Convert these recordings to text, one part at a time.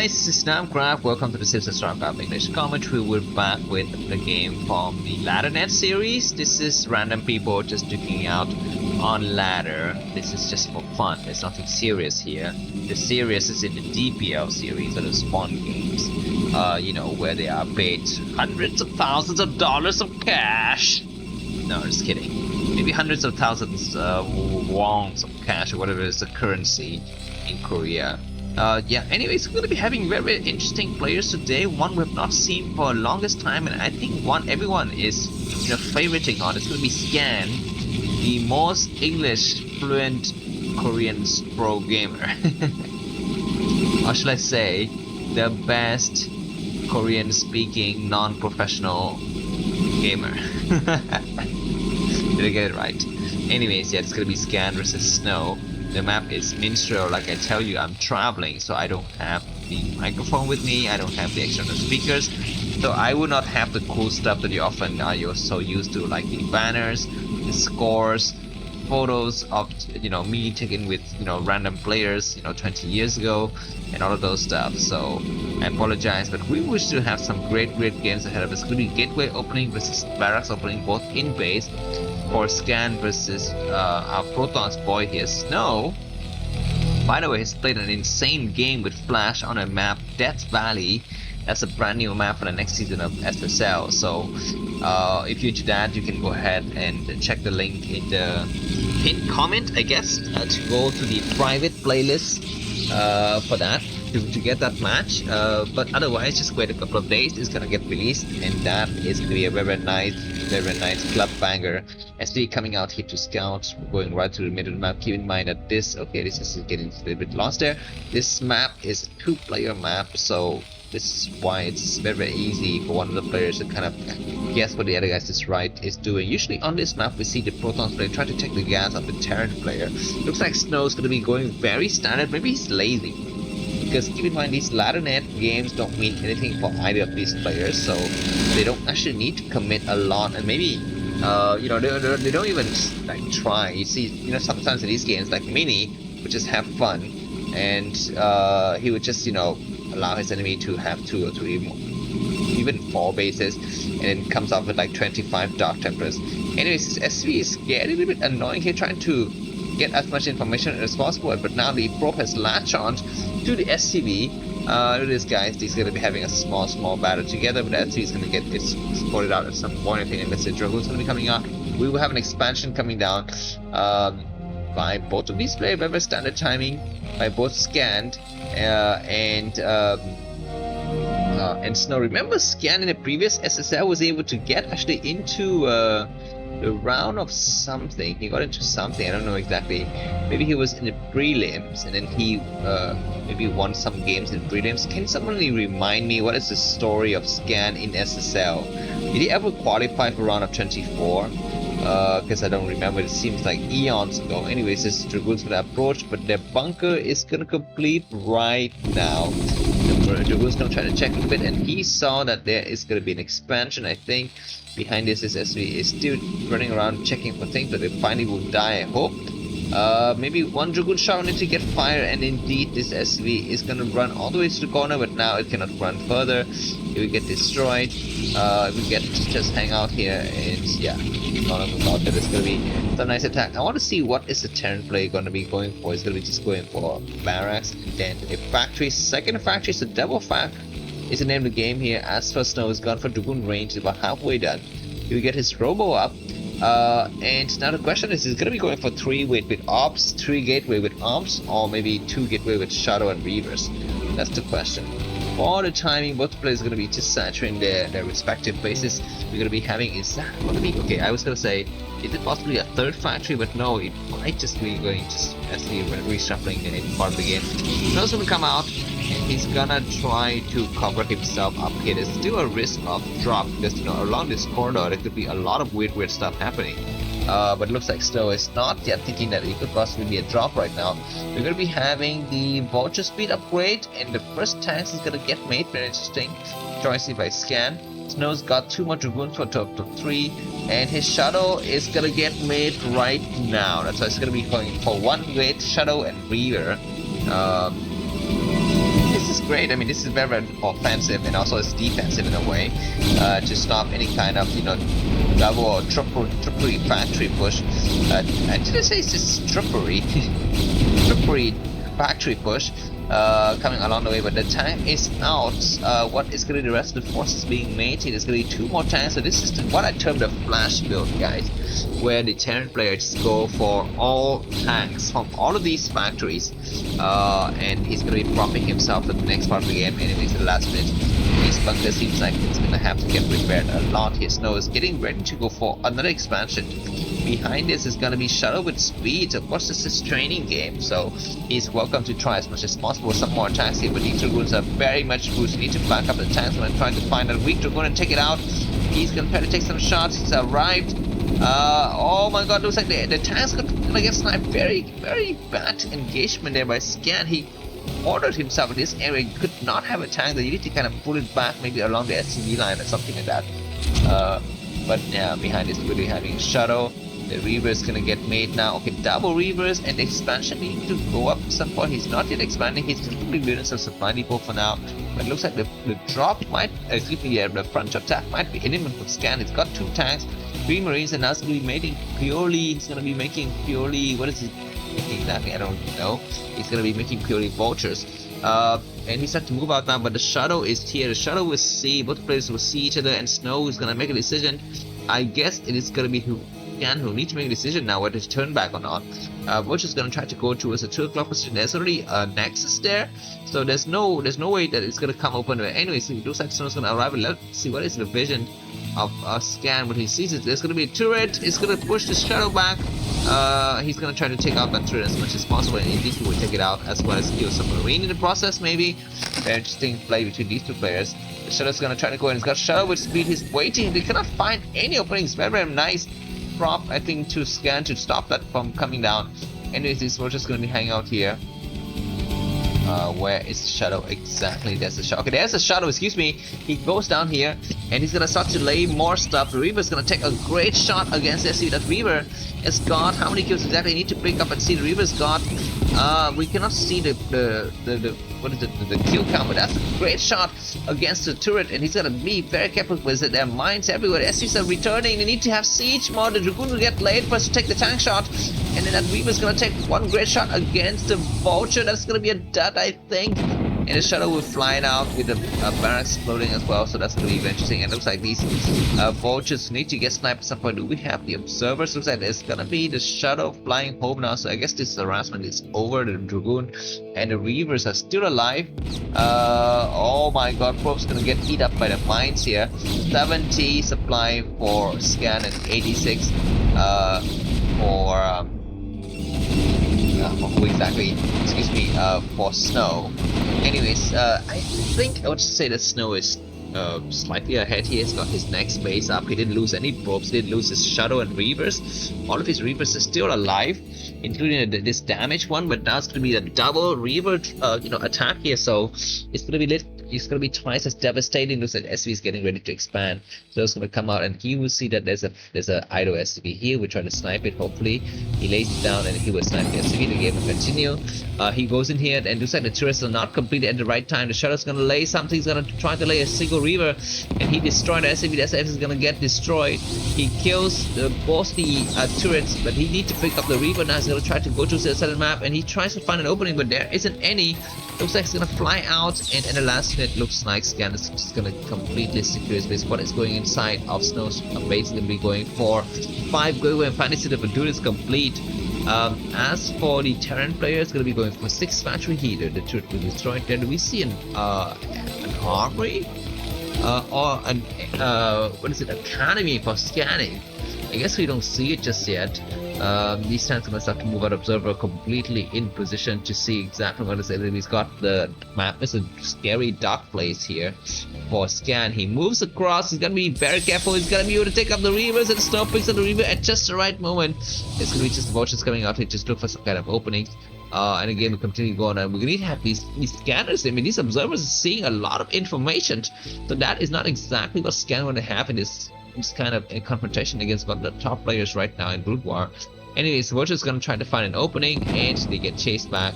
guys, this is Namcraft. Welcome to the Starcraft English commentary. We're back with the game from the Laddernet series. This is random people just duking out on ladder. This is just for fun. There's nothing serious here. The serious is in the DPL series, or the spawn games. You know, where they are paid hundreds of thousands of dollars of cash. No, just kidding. Maybe hundreds of thousands wons of cash, or whatever is the currency in Korea. Yeah, anyways, we're going to be having very interesting players today. One we've not seen for the longest time, and I think one everyone is favoriting on. It's going to be Scan, the most English fluent Korean pro gamer. Or should I say, the best Korean speaking non-professional gamer. Did I get it right? Anyways, yeah, it's going to be Scan versus Snow. The map is Minstrel. Like I tell you, I'm traveling, so I don't have the microphone with me, I don't have the external speakers, so I will not have the cool stuff that you often are you're so used to, like the banners, the scores, photos of me taken with random players 20 years ago, and all of those stuff. So I apologize, but we wish to have some great games ahead of us. It's going to be Gateway opening versus Barracks opening, both in base, or Scan versus our Protoss boy here, Snow. By the way, he's played an insane game with Flash on a map, Death Valley. That's a brand new map for the next season of SSL. So if you're into that, you can go ahead and check the link in the pinned comment, I guess, to go to the private playlist for that, to get that match. But otherwise, just wait a couple of days. It's gonna get released, and that is gonna be a very nice club banger. SD coming out here to scout, going right through the middle of the map. Keep in mind that this is getting a little bit lost there. This map is a 2-player map, so this is why it's very easy for one of the players to kind of guess what the other guy is doing. Usually on this map we see the Protoss player try to take the gas of the Terran player. Looks like Snow's going to be going very standard. Maybe he's lazy, because keep in mind, these Laddernet games don't mean anything for either of these players, so they don't actually need to commit a lot, and maybe they don't even like try. You see, sometimes in these games like Mini would just have fun, and he would just allow his enemy to have 2 or 3 more, even 4 bases, and then comes off with like 25 Dark Templars. Anyways, this SV is getting a little bit annoying here, trying to get as much information as possible, but now the probe has latched on to the SCV. Look at this, guys. He's going to be having a small battle together, but SCV is going to get it sorted out at some point. I think, unless the Dragoon's going to be coming out, we will have an expansion coming down by both of these players. Very standard timing by both Scanned and Snow. Remember, Scan in the previous SSL was able to get actually into the round of something. He got into something, I don't know exactly. Maybe he was in the prelims, and then he maybe won some games in prelims. Can somebody remind me what is the story of Scan in SSL? Did he ever qualify for round of 24? Because I don't remember. It seems like eons ago. Anyways, this Dragoon's gonna approach, but their bunker is gonna complete right now. The Dragoon's gonna try to check a bit, and he saw that there is gonna be an expansion. I think behind this is SV is still running around checking for things, but they finally will die, I hope. Maybe one Dragoon shot on it to get fire, and indeed this SV is gonna run all the way to the corner, but now it cannot run further. It will get destroyed. We get to just hang out here, and yeah, none of the thought that it's gonna be some nice attack. I want to see what is the Terran player gonna be going for. It's gonna be just going for barracks, and then a factory. Second factory is a double fact. Is the name of the game here. As for Snow, is gone for Dragoon range, about halfway done. He will get his robo up. And now the question is going to be going for 3 with ops, 3 gateway with ops, or maybe 2 gateway with shadow and reavers. That's the question. For the timing, both players are going to be just saturating their respective places. We're going to be having, is that going to be, okay, I was going to say, is it possibly a 3rd factory, but no, it might just be going just as the reshuffling in part of the game. Snow's going to come out, and he's gonna try to cover himself up here. There's still a risk of drop, because along this corridor there could be a lot of weird stuff happening. But it looks like Snow is not yet thinking that it could possibly be a drop right now. We're gonna be having the vulture speed upgrade, and the first tanks is gonna get made. Very interesting choice by Scan. Snow's got 2 more Dragoons for top 3, and his Shadow is gonna get made right now. That's why it's gonna be going for 1 great Shadow and Reaver. This is great. I mean, this is very, very offensive and also it's defensive in a way to stop any kind of, you know, double or triple factory push. I didn't say it's just triplery factory push coming along the way, but the time is out. What is going to be the rest of the forces being made? There's going to be 2 more tanks. So this is what I term the flash build, guys, where the Terran players go for all tanks from all of these factories, and he's going to be propping himself for the next part of the game. Anyways, the last minute, these bunkers seems like it's going to have to get repaired a lot. Here, Snow is getting ready to go for another expansion. Behind this is going to be Shuttle with speed. Of course, this is training game, so he's welcome to try as much as possible. Some more attacks here, but these Dragoons are very much bruised. We need to back up the tanks when trying to find a weak Dragoon and take it out. He's going to try to take some shots. He's arrived. Oh my god, looks like the tanks are going to get sniped. Very, very bad engagement there by Scan. He ordered himself in this area. He could not have a tank. You need to kind of pull it back, maybe along the SCV line or something like that. But yeah, behind this, we're really having Shuttle. The Reaver is gonna get made now. Okay, double Reavers and the expansion needs to go up at some point. He's not yet expanding. He's simply building some supply depot for now. But it looks like the drop might, the front attack might be imminent for Scan. It's got 2 tanks, 3 Marines, and now it's gonna be making purely. He's gonna be making purely. What is he making exactly? I don't know. He's gonna be making purely vultures. And he's had to move out now. But the Shuttle is here. The Shuttle will see. Both players will see each other, and Snow is gonna make a decision. I guess it is gonna be who need to make a decision now whether to turn back or not. Vulture's gonna try to go towards the 2 o'clock position. There's already a Nexus there, so there's no way that it's gonna come open. Anyways, it looks like Snow's gonna arrive. And let's see what is the vision of Scan when he sees it. There's gonna be a turret. It's gonna push the Shuttle back. He's gonna try to take out that turret as much as possible, and indeed he will take it out, as well as kill some Marine in the process. Maybe very interesting play between these 2 players. The Shuttle's gonna try to go in. He's got Shuttle with speed. He's waiting. They cannot find any openings. Very, very nice prop, I think, to Scan to stop that from coming down. Anyways, this Vulture's gonna be hanging out here. Where is the Shuttle exactly? There's the Shuttle. Okay, there's the Shuttle, excuse me. He goes down here and he's gonna start to lay more stuff. The Reaver's gonna take a great shot against SC. That Reaver has got how many kills exactly? I need to pick up and see. The Reaver's got we cannot see the what is it, the kill count, but that's a great shot against the turret, and he's gonna be very careful with it. There are mines everywhere. SCs are returning. They need to have siege more. The Dragoon will get laid first to take the tank shot, and then that Reaver's gonna take one great shot against the Vulture. That's gonna be a dud, I think. And the Shuttle will fly out with the barracks exploding as well, so that's going to be interesting. And it looks like these Vultures need to get sniped at some point. Do we have the Observers? Looks like there's going to be the Shuttle flying home now, so I guess this harassment is over. The Dragoon and the Reavers are still alive. Oh my god, Probe's going to get eat up by the mines here. 70 supply for Scan and 86 for who exactly? Excuse me, for Snow. Anyways, I think I would say that Snow is slightly ahead here. He's got his next base up. He didn't lose any probes, didn't lose his Shuttle and Reavers. All of his Reavers are still alive, including this damaged one, but now it's going to be the double Reaver attack here, so it's going to be it's going to be twice as devastating. Looks like SV is getting ready to expand, so it's going to come out, and he will see that there's a idle SCV here. We're trying to snipe it. Hopefully he lays it down and he will snipe the SCV. The game will continue. He goes in here and looks like the turrets are not completed at the right time. The Shuttle's going to lay something. He's going to try to lay a single Reaver, and he destroyed the SCV. The SCV is going to get destroyed. He kills both the turrets, but he needs to pick up the Reaver. Now he's going to try to go to the southern map, and he tries to find an opening, but there isn't any. Looks like he's going to fly out, and at the last minute, looks like Scan is just going to completely secure his base. What is going inside of Snow's base is going to be going for 5 go and find it, but dude is complete. As for the Terran player, it's going to be going for 6 factory heater. The turret will be destroyed. Then do we see an armory? Or an academy for scanning? I guess we don't see it just yet. These tanks are going to have to move out Observer completely in position to see exactly what his enemy's got. The map is a scary dark place here for Scan. He moves across. He's going to be very careful. He's going to be able to take up the Reavers, and Snow picks up the Reaver at just the right moment. It's going to be just the Vultures coming out. He just look for some kind of opening. And again, we continue going on. We're going to have these scanners. I mean, these Observers are seeing a lot of information. So that is not exactly what Scan want to have in this kind of a confrontation against one of the top players right now in broodwar. Anyways, Vulture's gonna try to find an opening, and they get chased back.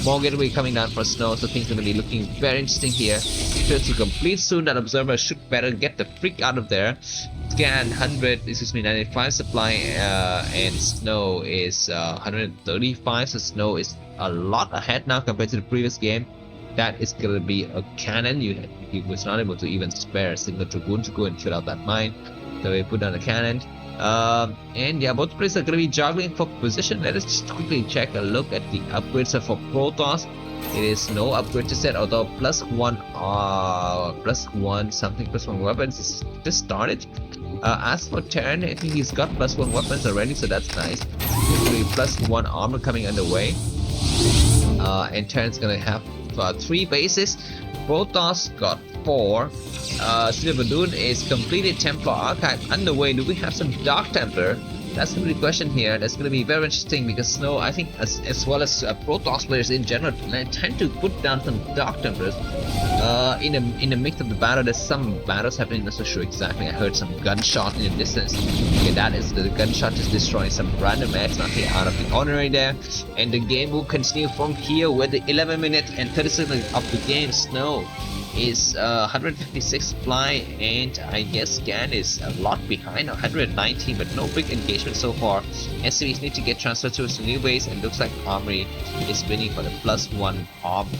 More gateway coming down for Snow, so things gonna be looking very interesting here. Fails to complete soon. That observer should better get the freak out of there. Scan 100, excuse me, 95 supply, and Snow is 135. So Snow is a lot ahead now compared to the previous game. That is gonna be a cannon. He was not able to even spare a single Dragoon to go and kill out that mine. So we put down a cannon. And yeah, both players are going to be juggling for position. Let us just quickly check a look at the upgrades. So for Protoss, it is no upgrade to set, although +1 weapons is just started. As for Terran, I think he's got +1 weapons already, so that's nice. There's going to be +1 armor coming underway. And Terran's going to have 3 bases. Protoss got 4. Silver Dune is completed. Templar Archive underway. Do we have some Dark Templar? That's the question here. That's going to be very interesting because Snow, I think, as well as Protoss players in general, tend to put down some Dark Templars. In the mix of the battle, there's some battles happening. Not so sure exactly. I heard some gunshot in the distance. Okay, that is the gunshot is destroying some random ads, nothing out of the ordinary there. And the game will continue from here, where the 11 minutes and 30 seconds of the game. Snow is 156 supply, and I guess Scan is a lot behind, 119, but no big engagement so far. SCVs need to get transferred to a new base, and looks like Armory is winning for the +1 armor.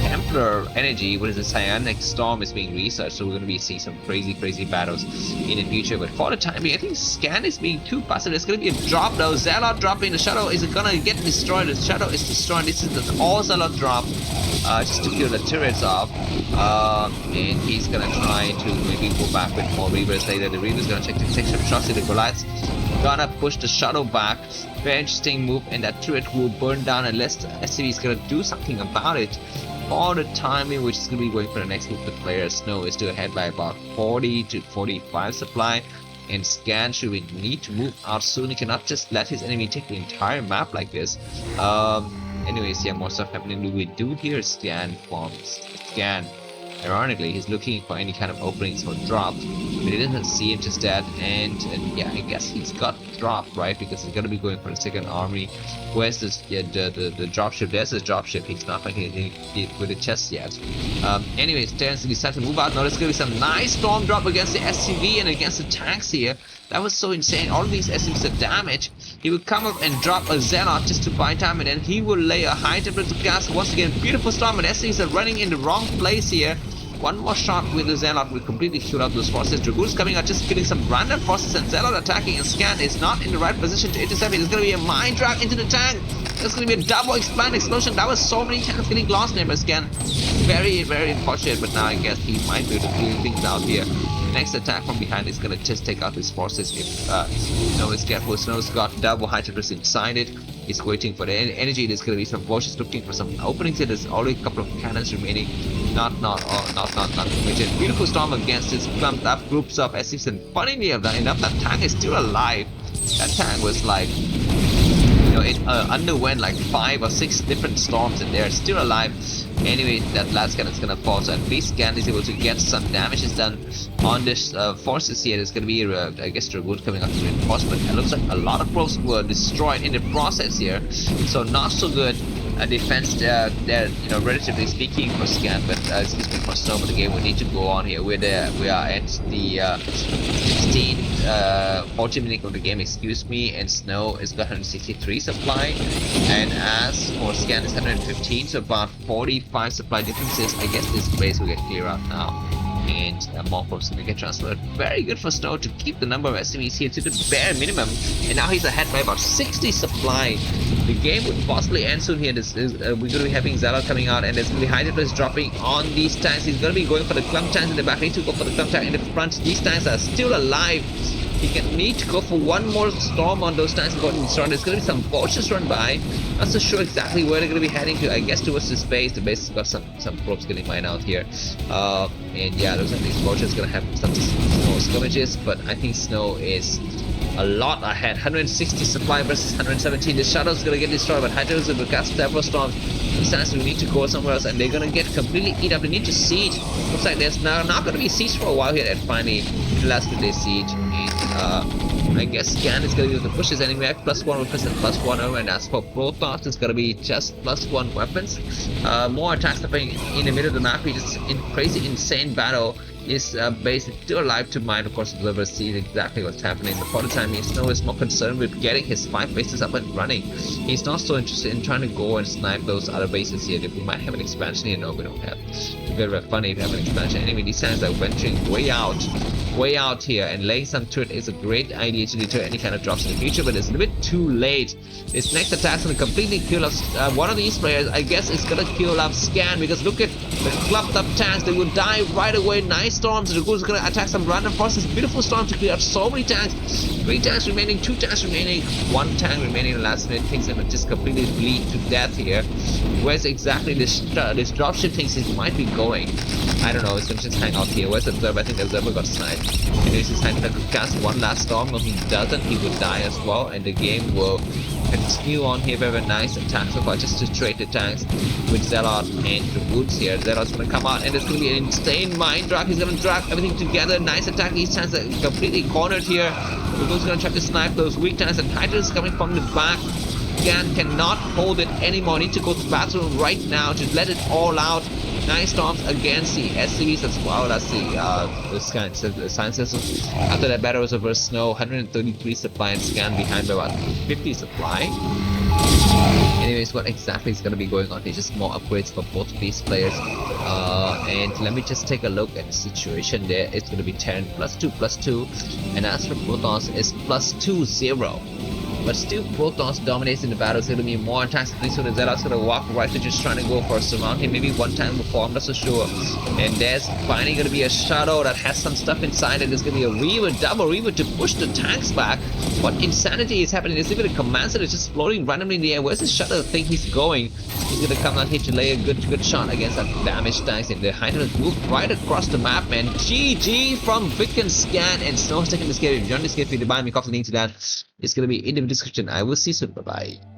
Templar Energy, what is the Cyanic Storm, is being researched, so we're going to be seeing some crazy battles in the future. But for the time being, I think Scan is being too passive. There's going to be a drop though. Zelle dropping. The Shadow is going to get destroyed. The Shadow is destroyed. This is the all Zelle drop, just to kill the turrets off. And he's going to try to maybe go back with more Reavers later. The Reavers going to check to take some shots at the Goliaths. Gonna push the Shadow back. Very interesting move, and that turret will burn down unless the SCV is going to do something about it. For the timing, which is going to be going for the next move, the player Snow is still ahead by about 40 to 45 supply, and Scan should need to move out soon. He cannot just let his enemy take the entire map like this. Anyways, yeah, more stuff happening. Do we do here? Scan forms. Scan. Ironically, he's looking for any kind of openings for drop, but he doesn't see it just that. And yeah, I guess he's got drop, right? Because he's gonna be going for the second army. Where's this? Yeah, the dropship. There's his dropship. He's not making anything with the chest yet. Anyways, Terran decided to move out. Now there's gonna be some nice storm drop against the SCV and against the tanks here. That was so insane. All of these SCVs are damaged. He would come up and drop a Zealot just to buy time, and then he will lay a high temperature gas. Once again, beautiful storm, and SCVs are running in the wrong place here. One more shot with the Zealot will completely shoot out those forces. Dragoons coming out, just killing some random forces, and Zealot attacking, and Scan is not in the right position to intercept it. There's going to be a mine drag into the tank. There's going to be a double explosion. That was so many tanks getting lost there, but Scan, very unfortunate. But now I guess he might be able to clear things out here. The next attack from behind is going to just take out his forces if Snow is careful. Snow's got double high temperatures inside it. He's waiting for the energy. There's going to be some Vultures looking for some openings here. There's only a couple of cannons remaining. Not committed. Beautiful storm against his clumped up groups of SCVs, and funnily enough, that tank is still alive. That tank was like, it underwent like 5 or 6 different storms, and they're still alive. Anyway, that last cannon is gonna fall, so at least Scan is able to get some damages done on this forces here. There's gonna be, I guess, Dragoon coming up to reinforcement. It looks like a lot of probes were destroyed in the process here, so not so good. Defense there, relatively speaking for Scan, but excuse me, for Snow. But the game will need to go on here. We are at the 14th minute of the game, excuse me, and Snow is got 163 supply, and as for Scan is 115, so about 45 supply differences. I guess this base will get clear out now, and more probes going to get transferred. Very good for Snow to keep the number of SCVs here to the bare minimum, and now he's ahead by about 60 supply. The game would possibly end soon here. We're going to be having Zella coming out, and there's going to be high temperatures dropping on these tanks. He's going to be going for the clump tanks in the back. Need to go for the clump tank in the front. These tanks are still alive. He need to go for one more storm on those tanks before he's destroyed. There's going to be some Vultures run by. Not so sure exactly where they're going to be heading to. I guess towards this base. The base has got some probes getting mined out here. And yeah, looks like these Vultures going to have some more skirmishes, but I think Snow is a lot ahead. 160 supply versus 117. The Shadow's gonna get destroyed, but Hydras will cast several storms. These times we need to go somewhere else, and they're gonna get completely eat up. They need to siege. Looks like there's now not gonna be siege for a while here, and finally the last 2 days siege. And I guess Scan is gonna be able to push his enemy back. +1 weapons and +1 over. And as for Protoss, it's gonna be just +1 weapons. More attacks happening in the middle of the map. He just in crazy, insane battle. Is basically still alive to mine. Of course, observer sees exactly what's happening. But for the time being, Snow is more concerned with getting his 5 bases up and running. He's not so interested in trying to go and snipe those other bases here. We might have an expansion here. No, we don't have. It's very funny if we have an expansion. Anyway, these guys are venturing way out here, and laying some turret is a great idea to deter any kind of drops in the future, but it's a little bit too late. This next attack is going to completely kill off one of these players. I guess it's going to kill off Scan, because look at the clubbed up tanks. They will die right away. Nice storms. The Goose is going to attack some random forces. Beautiful storm to clear up so many tanks. 3 tanks remaining, 2 tanks remaining, 1 tank remaining in the last minute. Things that will just completely bleed to death here. Where's exactly this dropship thinks it might be going? I don't know. It's going to just hang out here. Where's the observer? I think the observer got sniped. And he's just hanging out to cast one last storm. No, he doesn't. He will die as well. And the game will continue on here. Very nice attack so far, just to trade the tanks with Zelle and the Woods here. Zelle's going to come out, and it's going to be an insane mind drag. He's going to drag everything together. Nice attack. These tanks are completely cornered here. The Woods going to try to snipe those weak tanks, and Hydra is coming from the back. Scan cannot hold it anymore. Need to go to battle right now to let it all out. Nice storms against the SCVs as well. That's the sciences. After that battle was over. Snow 133 supply, and Scan behind by about 50 supply. Anyways, what exactly is going to be going on? There's just more upgrades for both of these players. And let me just take a look at the situation there. It's going to be Terran +2/+2, and as for Protoss, it's +2/0. But still, Protoss dominates in the battle. It's going to be more attacks. At least when the Zelle's going to walk right to just trying to go for a surround him. Maybe one time before, I'm not so sure. And there's finally going to be a Shadow that has some stuff inside it. There's going to be a Reaver, double Reaver to push the tanks back. What insanity is happening? There's even a command center just floating randomly in the air. Where's the Shadow think he's going? He's going to come out here to lay a good shot against that damaged tanks. And the Hydra move right across the map, man. GG from Vic and Scan. And Snow's taking this game. If you join this game, feel free to buy me coffee. Link to that. It's going to be in the description. I will see you soon. Bye bye.